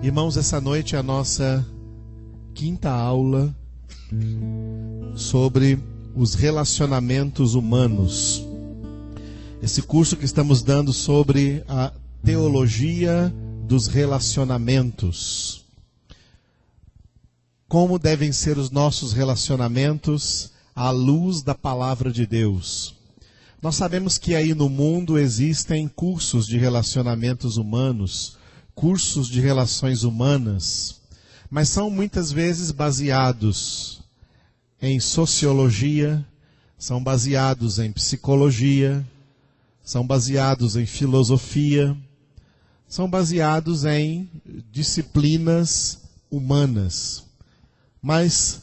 Irmãos, essa noite é a nossa quinta aula sobre os relacionamentos humanos. Esse curso que estamos dando sobre a teologia dos relacionamentos. Como devem ser os nossos relacionamentos à luz da palavra de Deus? Nós sabemos que aí no mundo existem cursos de relacionamentos humanos, cursos de relações humanas, mas são muitas vezes baseados em sociologia, são baseados em psicologia, são baseados em filosofia, são baseados em disciplinas humanas. Mas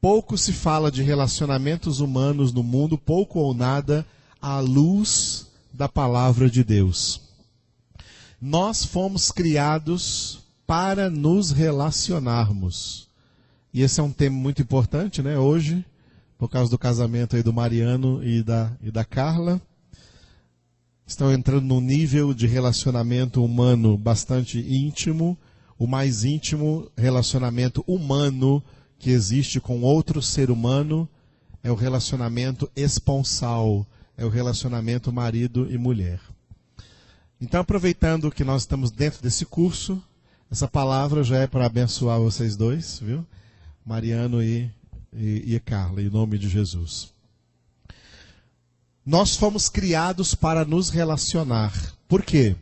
pouco se fala de relacionamentos humanos no mundo, pouco ou nada, à luz da palavra de Deus. Nós fomos criados para nos relacionarmos. E esse é um tema muito importante, né? Hoje, por causa do casamento aí do Mariano e da Carla. Estão entrando num nível de relacionamento humano bastante íntimo. O mais íntimo relacionamento humano que existe com outro ser humano é o relacionamento esponsal, é o relacionamento marido e mulher. Então, aproveitando que nós estamos dentro desse curso, essa palavra já é para abençoar vocês dois, viu? Mariano e Carla, em nome de Jesus. Nós fomos criados para nos relacionar. Por quê?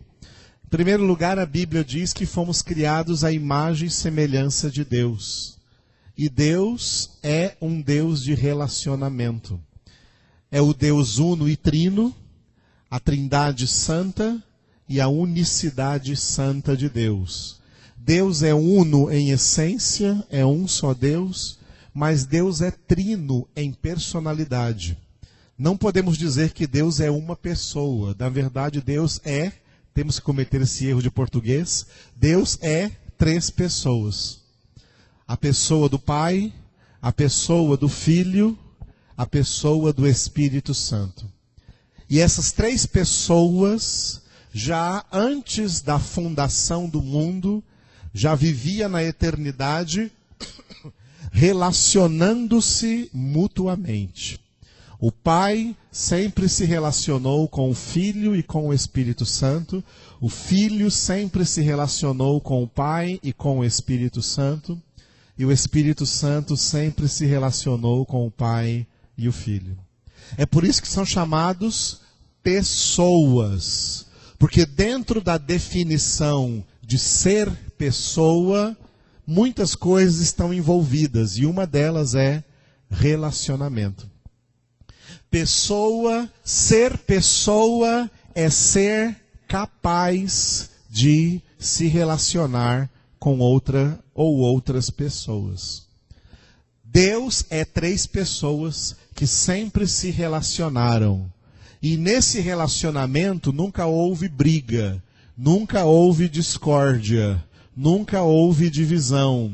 Em primeiro lugar, a Bíblia diz que fomos criados à imagem e semelhança de Deus. E Deus é um Deus de relacionamento. É o Deus uno e trino, a Trindade Santa e a unicidade santa de Deus. Deus é uno em essência, é um só Deus, mas Deus é trino em personalidade. Não podemos dizer que Deus é uma pessoa. Na verdade, Deus é, temos que cometer esse erro de português, Deus é três pessoas. A pessoa do Pai, a pessoa do Filho, a pessoa do Espírito Santo. E essas três pessoas, já antes da fundação do mundo, já vivia na eternidade, relacionando-se mutuamente. O Pai sempre se relacionou com o Filho e com o Espírito Santo. O Filho sempre se relacionou com o Pai e com o Espírito Santo. E o Espírito Santo sempre se relacionou com o Pai e o Filho. É por isso que são chamados pessoas. Porque dentro da definição de ser pessoa, muitas coisas estão envolvidas. E uma delas é relacionamento. Ser pessoa é ser capaz de se relacionar com outra ou outras pessoas. Deus é três pessoas que sempre se relacionaram. E nesse relacionamento nunca houve briga, nunca houve discórdia, nunca houve divisão,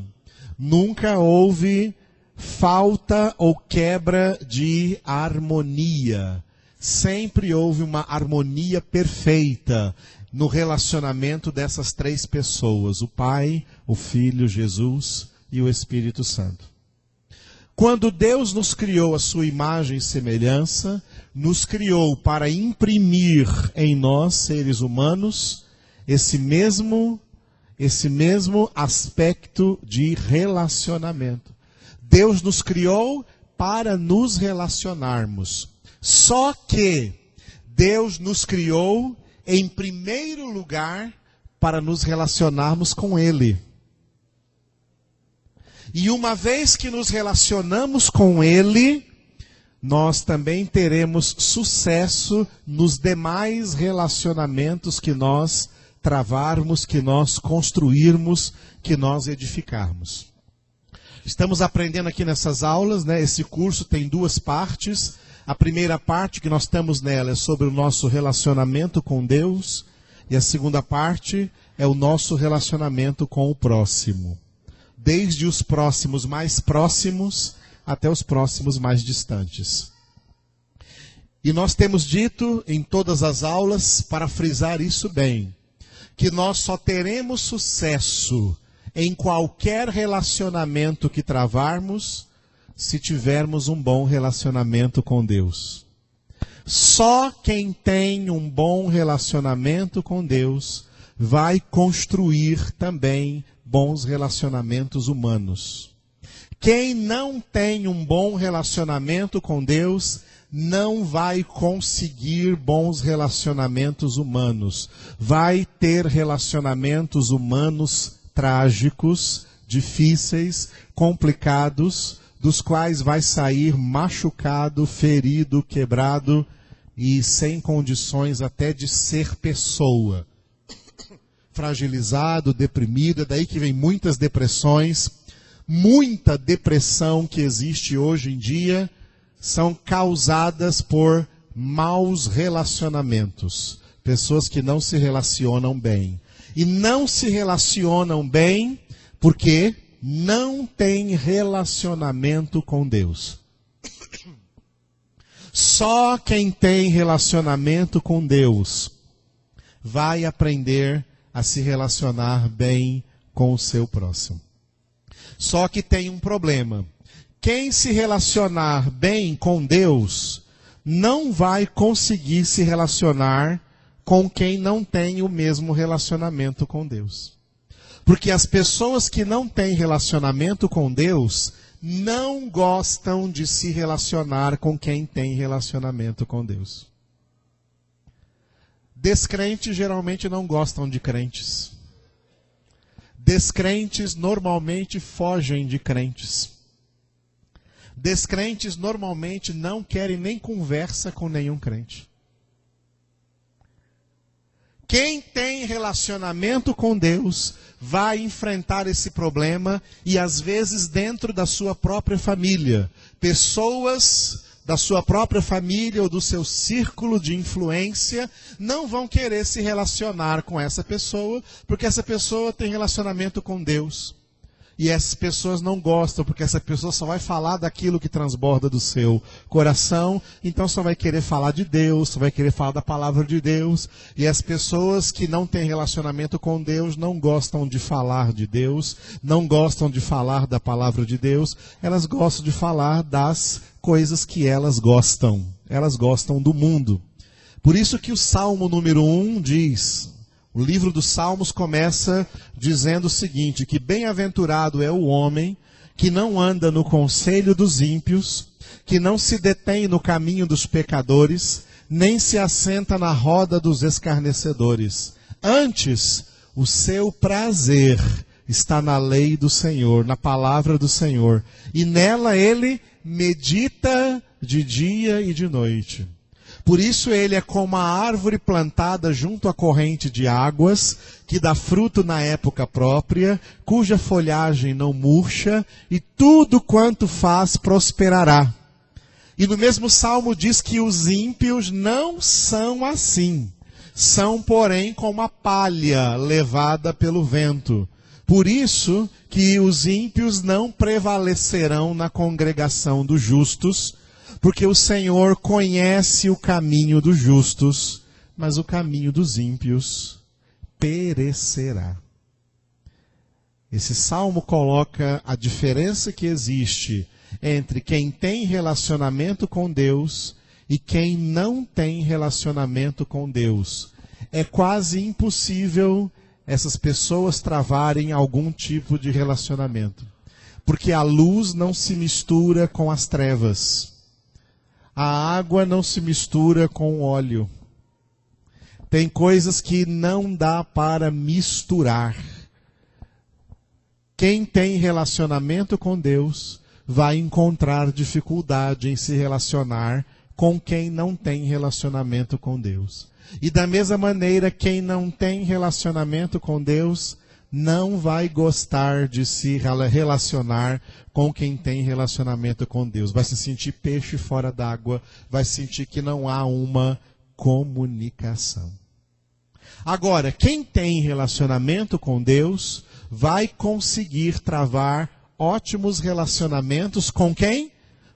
nunca houve falta ou quebra de harmonia. Sempre houve uma harmonia perfeita no relacionamento dessas três pessoas, o Pai, o Filho, Jesus e o Espírito Santo. Quando Deus nos criou a sua imagem e semelhança, nos criou para imprimir em nós, seres humanos, esse mesmo aspecto de relacionamento. Deus nos criou para nos relacionarmos. Só que Deus nos criou, em primeiro lugar, para nos relacionarmos com Ele. E uma vez que nos relacionamos com Ele, nós também teremos sucesso nos demais relacionamentos que nós travarmos, que nós construirmos, que nós edificarmos. Estamos aprendendo aqui nessas aulas, né? Esse curso tem duas partes. A primeira parte que nós estamos nela é sobre o nosso relacionamento com Deus. E a segunda parte é o nosso relacionamento com o próximo. Desde os próximos mais próximos até os próximos mais distantes. E nós temos dito em todas as aulas, para frisar isso bem, que nós só teremos sucesso em qualquer relacionamento que travarmos se tivermos um bom relacionamento com Deus. Só quem tem um bom relacionamento com Deus vai construir também bons relacionamentos humanos. Quem não tem um bom relacionamento com Deus não vai conseguir bons relacionamentos humanos. Vai ter relacionamentos humanos trágicos, difíceis, complicados, dos quais vai sair machucado, ferido, quebrado e sem condições até de ser pessoa. Fragilizado, deprimido, é daí que vem muitas depressões. Muita depressão que existe hoje em dia são causadas por maus relacionamentos. Pessoas que não se relacionam bem. E não se relacionam bem porque não têm relacionamento com Deus. Só quem tem relacionamento com Deus vai aprender a se relacionar bem com o seu próximo. Só que tem um problema. Quem se relacionar bem com Deus não vai conseguir se relacionar com quem não tem o mesmo relacionamento com Deus. Porque as pessoas que não têm relacionamento com Deus não gostam de se relacionar com quem tem relacionamento com Deus. Descrentes geralmente não gostam de crentes. Descrentes normalmente fogem de crentes. Descrentes normalmente não querem nem conversa com nenhum crente. Quem tem relacionamento com Deus vai enfrentar esse problema e às vezes dentro da sua própria família. Pessoas da sua própria família ou do seu círculo de influência não vão querer se relacionar com essa pessoa porque essa pessoa tem relacionamento com Deus. E essas pessoas não gostam, porque essa pessoa só vai falar daquilo que transborda do seu coração, então só vai querer falar de Deus, só vai querer falar da palavra de Deus. E as pessoas que não têm relacionamento com Deus não gostam de falar de Deus, não gostam de falar da palavra de Deus, elas gostam de falar das coisas que elas gostam do mundo. Por isso que o Salmo número 1 diz... O livro dos Salmos começa dizendo o seguinte, que bem-aventurado é o homem que não anda no conselho dos ímpios, que não se detém no caminho dos pecadores, nem se assenta na roda dos escarnecedores. Antes, o seu prazer está na lei do Senhor, na palavra do Senhor, e nela ele medita de dia e de noite. Por isso ele é como a árvore plantada junto à corrente de águas, que dá fruto na época própria, cuja folhagem não murcha, e tudo quanto faz prosperará. E no mesmo salmo diz que os ímpios não são assim. São, porém, como a palha levada pelo vento. Por isso que os ímpios não prevalecerão na congregação dos justos, porque o Senhor conhece o caminho dos justos, mas o caminho dos ímpios perecerá. Esse salmo coloca a diferença que existe entre quem tem relacionamento com Deus e quem não tem relacionamento com Deus. É quase impossível essas pessoas travarem algum tipo de relacionamento, porque a luz não se mistura com as trevas. A água não se mistura com o óleo. Tem coisas que não dá para misturar. Quem tem relacionamento com Deus vai encontrar dificuldade em se relacionar com quem não tem relacionamento com Deus. E da mesma maneira, quem não tem relacionamento com Deus não vai gostar de se relacionar com quem tem relacionamento com Deus. Vai se sentir peixe fora d'água, vai sentir que não há uma comunicação. Agora, quem tem relacionamento com Deus vai conseguir travar ótimos relacionamentos com quem?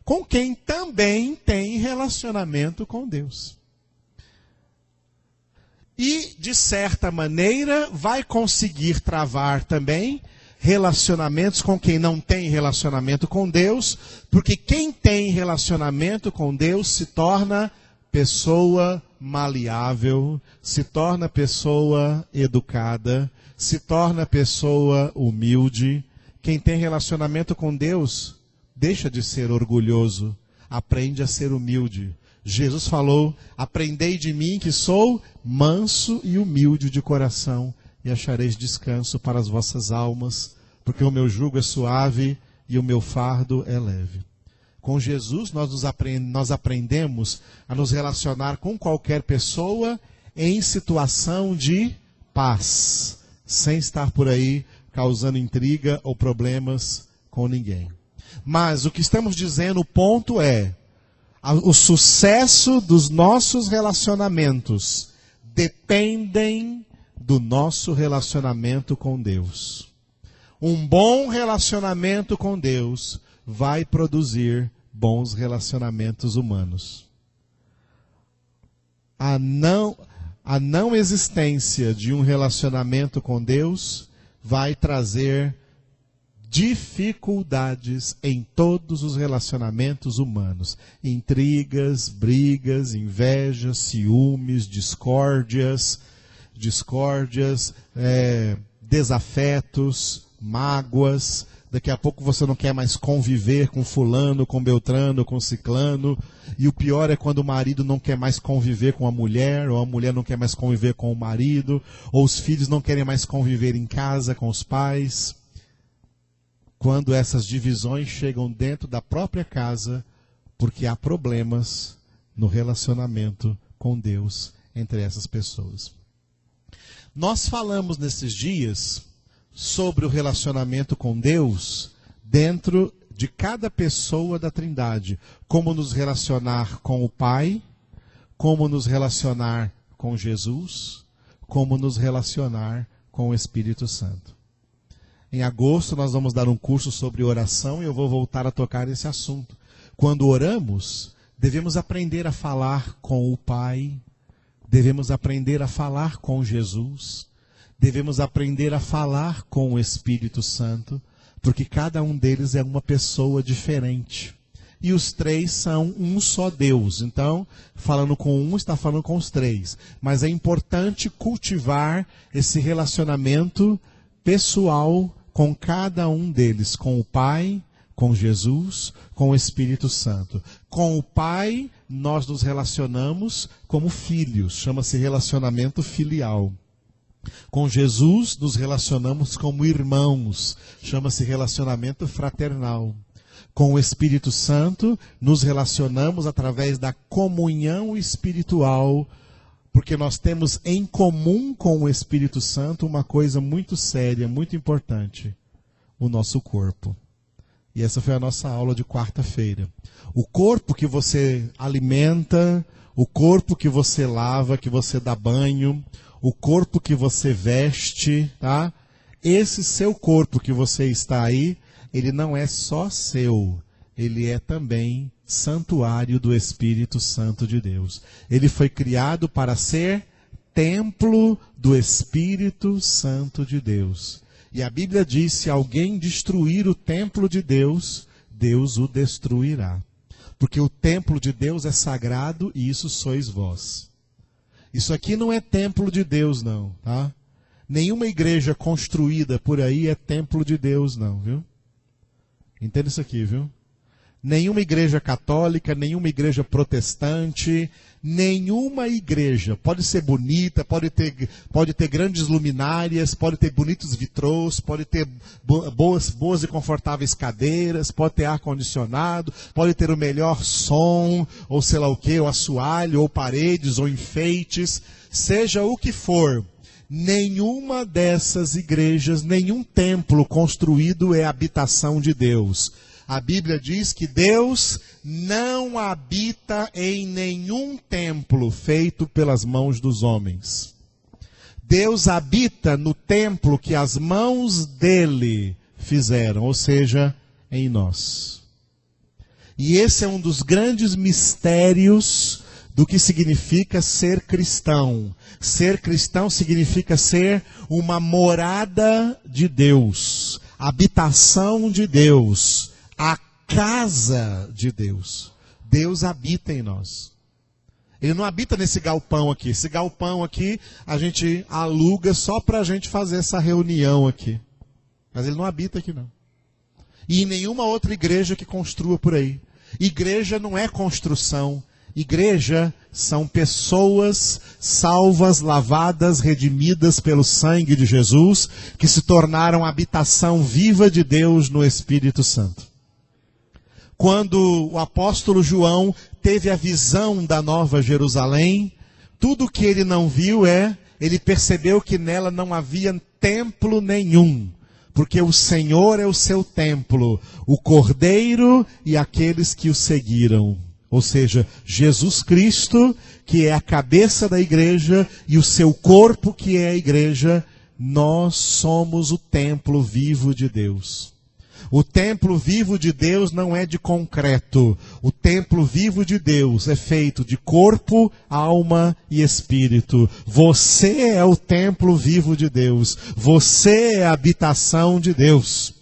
Com quem também tem relacionamento com Deus. E, de certa maneira, vai conseguir travar também relacionamentos com quem não tem relacionamento com Deus, porque quem tem relacionamento com Deus se torna pessoa maleável, se torna pessoa educada, se torna pessoa humilde. Quem tem relacionamento com Deus deixa de ser orgulhoso, aprende a ser humilde. Jesus falou: aprendei de mim que sou manso e humilde de coração, e achareis descanso para as vossas almas, porque o meu jugo é suave e o meu fardo é leve. Com Jesus nós aprendemos a nos relacionar com qualquer pessoa em situação de paz, sem estar por aí causando intriga ou problemas com ninguém. Mas o que estamos dizendo, o ponto é: o sucesso dos nossos relacionamentos dependem do nosso relacionamento com Deus. Um bom relacionamento com Deus vai produzir bons relacionamentos humanos. A não existência de um relacionamento com Deus vai trazer dificuldades em todos os relacionamentos humanos. Intrigas, brigas, invejas, ciúmes, discórdias, desafetos, mágoas. Daqui a pouco você não quer mais conviver com fulano, com beltrano, com ciclano. E o pior é quando o marido não quer mais conviver com a mulher, ou a mulher não quer mais conviver com o marido, ou os filhos não querem mais conviver em casa com os pais. Quando essas divisões chegam dentro da própria casa, porque há problemas no relacionamento com Deus entre essas pessoas. Nós falamos nesses dias sobre o relacionamento com Deus dentro de cada pessoa da Trindade. Como nos relacionar com o Pai, como nos relacionar com Jesus, como nos relacionar com o Espírito Santo. Em agosto nós vamos dar um curso sobre oração e eu vou voltar a tocar esse assunto. Quando oramos, devemos aprender a falar com o Pai, devemos aprender a falar com Jesus, devemos aprender a falar com o Espírito Santo, porque cada um deles é uma pessoa diferente. E os três são um só Deus. Então, falando com um, está falando com os três. Mas é importante cultivar esse relacionamento pessoal com cada um deles, com o Pai, com Jesus, com o Espírito Santo. Com o Pai, nós nos relacionamos como filhos, chama-se relacionamento filial. Com Jesus, nos relacionamos como irmãos, chama-se relacionamento fraternal. Com o Espírito Santo, nos relacionamos através da comunhão espiritual, porque nós temos em comum com o Espírito Santo uma coisa muito séria, muito importante: o nosso corpo. E essa foi a nossa aula de quarta-feira. O corpo que você alimenta, o corpo que você lava, que você dá banho, o corpo que você veste, tá? Esse seu corpo que você está aí, ele não é só seu, ele é também santuário do Espírito Santo de Deus. Ele foi criado para ser templo do Espírito Santo de Deus. E a Bíblia diz: se alguém destruir o templo de Deus, Deus o destruirá. Porque o templo de Deus é sagrado e isso sois vós. Isso aqui não é templo de Deus, não, tá? Nenhuma igreja construída por aí é templo de Deus, não, viu? Entenda isso aqui, viu? Nenhuma igreja católica, nenhuma igreja protestante, nenhuma igreja, pode ser bonita, pode ter grandes luminárias, pode ter bonitos vitrôs, pode ter boas e confortáveis cadeiras, pode ter ar-condicionado, pode ter o melhor som, ou sei lá o que, ou assoalho, ou paredes, ou enfeites, seja o que for. Nenhuma dessas igrejas, nenhum templo construído é habitação de Deus. A Bíblia diz que Deus não habita em nenhum templo feito pelas mãos dos homens. Deus habita no templo que as mãos dele fizeram, ou seja, em nós. E esse é um dos grandes mistérios do que significa ser cristão. Ser cristão significa ser uma morada de Deus, habitação de Deus, a casa de Deus. Deus habita em nós. Ele não habita nesse galpão aqui. Esse galpão aqui a gente aluga só para a gente fazer essa reunião aqui. Mas ele não habita aqui não. E em nenhuma outra igreja que construa por aí. Igreja não é construção. Igreja são pessoas salvas, lavadas, redimidas pelo sangue de Jesus, que se tornaram habitação viva de Deus no Espírito Santo. Quando o apóstolo João teve a visão da Nova Jerusalém, tudo que ele não viu ele percebeu que nela não havia templo nenhum, porque o Senhor é o seu templo, o Cordeiro e aqueles que o seguiram. Ou seja, Jesus Cristo, que é a cabeça da igreja, e o seu corpo, que é a igreja, nós somos o templo vivo de Deus. O templo vivo de Deus não é de concreto. O templo vivo de Deus é feito de corpo, alma e espírito. Você é o templo vivo de Deus. Você é a habitação de Deus.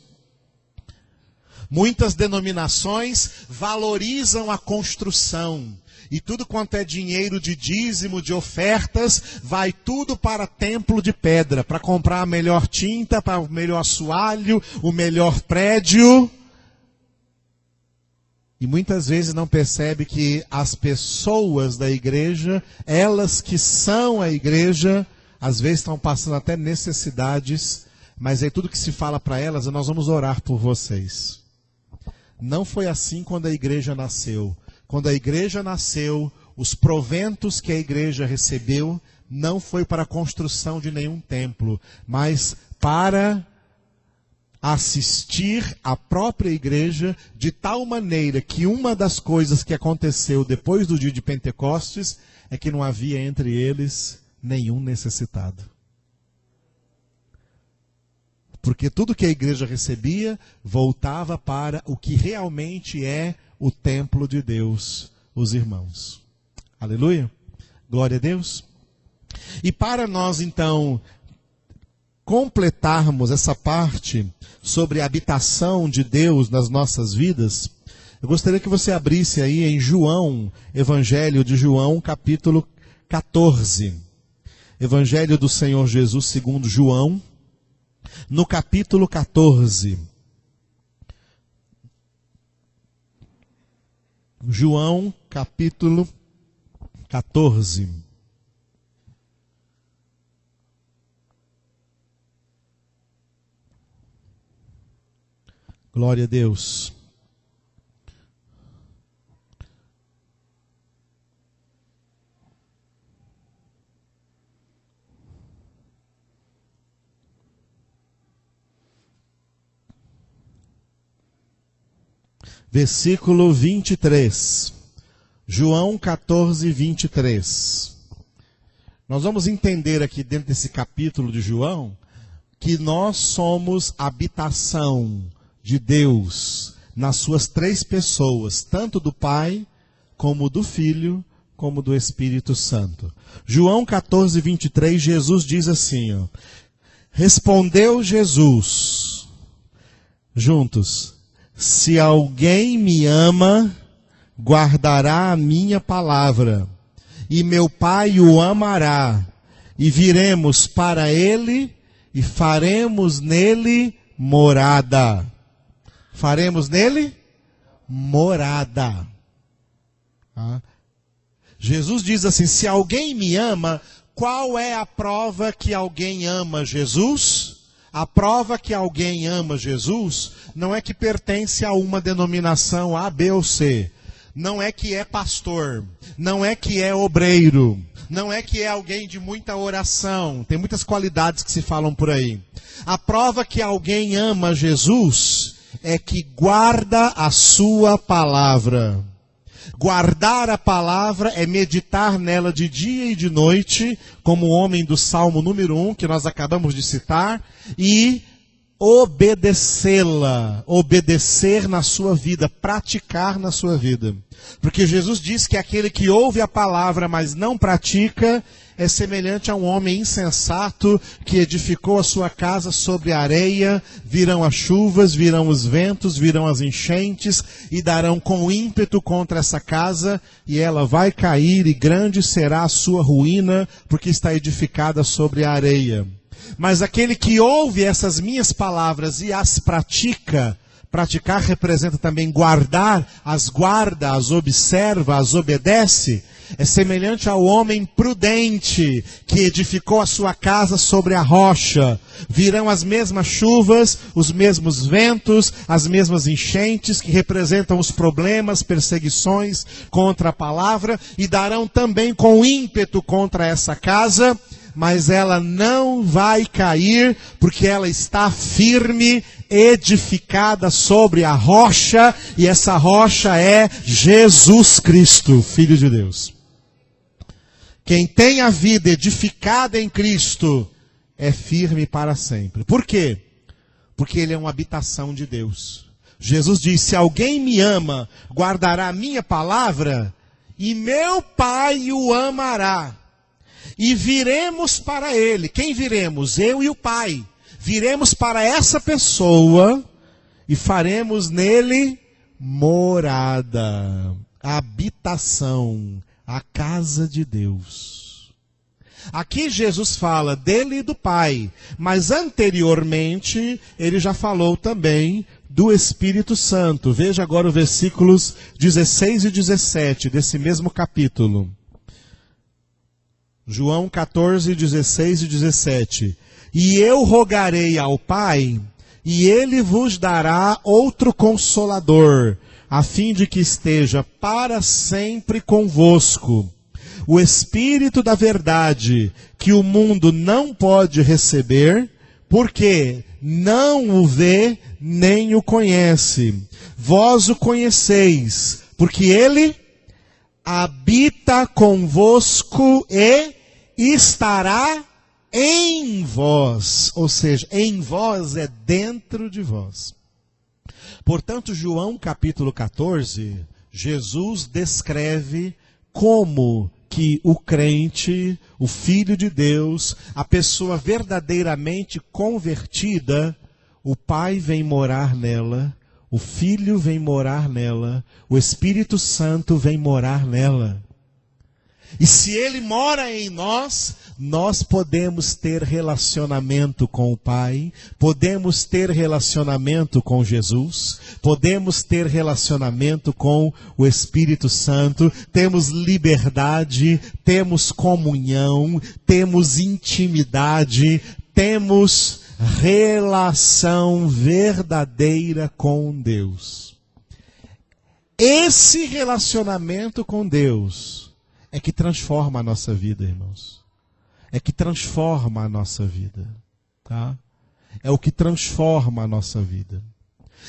Muitas denominações valorizam a construção. E tudo quanto é dinheiro de dízimo, de ofertas, vai tudo para templo de pedra, para comprar a melhor tinta, para o melhor assoalho, o melhor prédio. E muitas vezes não percebe que as pessoas da igreja, elas que são a igreja, às vezes estão passando até necessidades, mas aí tudo que se fala para elas é: nós vamos orar por vocês. Não foi assim quando a igreja nasceu. Quando a igreja nasceu, os proventos que a igreja recebeu não foi para a construção de nenhum templo, mas para assistir à própria igreja, de tal maneira que uma das coisas que aconteceu depois do dia de Pentecostes é que não havia entre eles nenhum necessitado. Porque tudo que a igreja recebia voltava para o que realmente é o templo de Deus, os irmãos. Aleluia? Glória a Deus. E para nós, então, completarmos essa parte sobre a habitação de Deus nas nossas vidas, eu gostaria que você abrisse aí em João, Evangelho de João, capítulo 14. Evangelho do Senhor Jesus segundo João, no capítulo 14. João, capítulo 14. Glória a Deus. Versículo 23. João 14, 23. Nós vamos entender aqui dentro desse capítulo de João que nós somos habitação de Deus nas suas três pessoas, tanto do Pai, como do Filho, como do Espírito Santo. João 14, 23, Jesus diz assim, ó: respondeu Jesus, juntos: se alguém me ama, guardará a minha palavra, e meu Pai o amará, e viremos para ele, e faremos nele morada. Faremos nele morada. Jesus diz assim: se alguém me ama, qual é a prova que alguém ama Jesus? A prova que alguém ama Jesus não é que pertence a uma denominação A, B ou C. Não é que é pastor. Não é que é obreiro. Não é que é alguém de muita oração. Tem muitas qualidades que se falam por aí. A prova que alguém ama Jesus é que guarda a sua palavra. Guardar a palavra é meditar nela de dia e de noite, como o homem do Salmo número 1, que nós acabamos de citar, e obedecê-la, obedecer na sua vida, praticar na sua vida. Porque Jesus diz que aquele que ouve a palavra, mas não pratica, é semelhante a um homem insensato que edificou a sua casa sobre a areia. Virão as chuvas, virão os ventos, virão as enchentes e darão com ímpeto contra essa casa, e ela vai cair, e grande será a sua ruína, porque está edificada sobre a areia. Mas aquele que ouve essas minhas palavras e as pratica, praticar representa também guardar, as guarda, as observa, as obedece, é semelhante ao homem prudente que edificou a sua casa sobre a rocha. Virão as mesmas chuvas, os mesmos ventos, as mesmas enchentes que representam os problemas, perseguições contra a palavra, e darão também com ímpeto contra essa casa, mas ela não vai cair, porque ela está firme, edificada sobre a rocha, e essa rocha é Jesus Cristo, Filho de Deus. Quem tem a vida edificada em Cristo é firme para sempre. Por quê? Porque ele é uma habitação de Deus. Jesus disse: se alguém me ama, guardará a minha palavra, e meu Pai o amará. E viremos para ele. Quem viremos? Eu e o Pai. Viremos para essa pessoa e faremos nele morada, habitação, a casa de Deus. Aqui Jesus fala dele e do Pai, mas anteriormente ele já falou também do Espírito Santo. Veja agora os versículos 16 e 17 desse mesmo capítulo. João 14, 16 e 17. E eu rogarei ao Pai, e ele vos dará outro Consolador, a fim de que esteja para sempre convosco. O Espírito da verdade, que o mundo não pode receber, porque não o vê nem o conhece. Vós o conheceis, porque ele habita convosco e estará em vós. Ou seja, em vós é dentro de vós. Portanto, João capítulo 14, Jesus descreve como que o crente, o Filho de Deus, a pessoa verdadeiramente convertida, o Pai vem morar nela, o Filho vem morar nela, o Espírito Santo vem morar nela. E se ele mora em nós, nós podemos ter relacionamento com o Pai, podemos ter relacionamento com Jesus, podemos ter relacionamento com o Espírito Santo, temos liberdade, temos comunhão, temos intimidade, temos relação verdadeira com Deus. Esse relacionamento com Deus é que transforma a nossa vida, irmãos. É que transforma a nossa vida, tá? É o que transforma a nossa vida.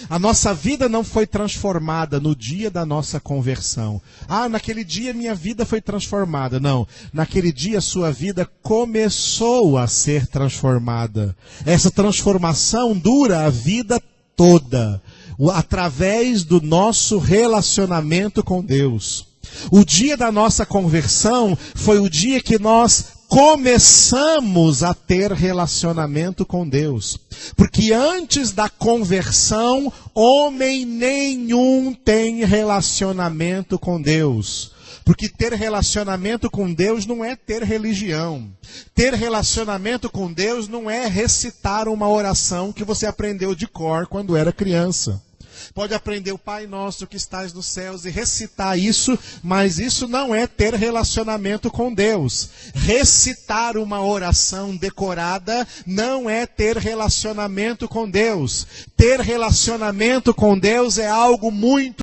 A nossa vida não foi transformada no dia da nossa conversão. Ah, naquele dia minha vida foi transformada. Não, naquele dia a sua vida começou a ser transformada. Essa transformação dura a vida toda, através do nosso relacionamento com Deus. O dia da nossa conversão foi o dia que nós começamos a ter relacionamento com Deus. Porque antes da conversão, homem nenhum tem relacionamento com Deus. Porque ter relacionamento com Deus não é ter religião. Ter relacionamento com Deus não é recitar uma oração que você aprendeu de cor quando era criança. Pode aprender o Pai Nosso que estás nos céus e recitar isso, mas isso não é ter relacionamento com Deus. Recitar uma oração decorada não é ter relacionamento com Deus. Ter relacionamento com Deus é algo muito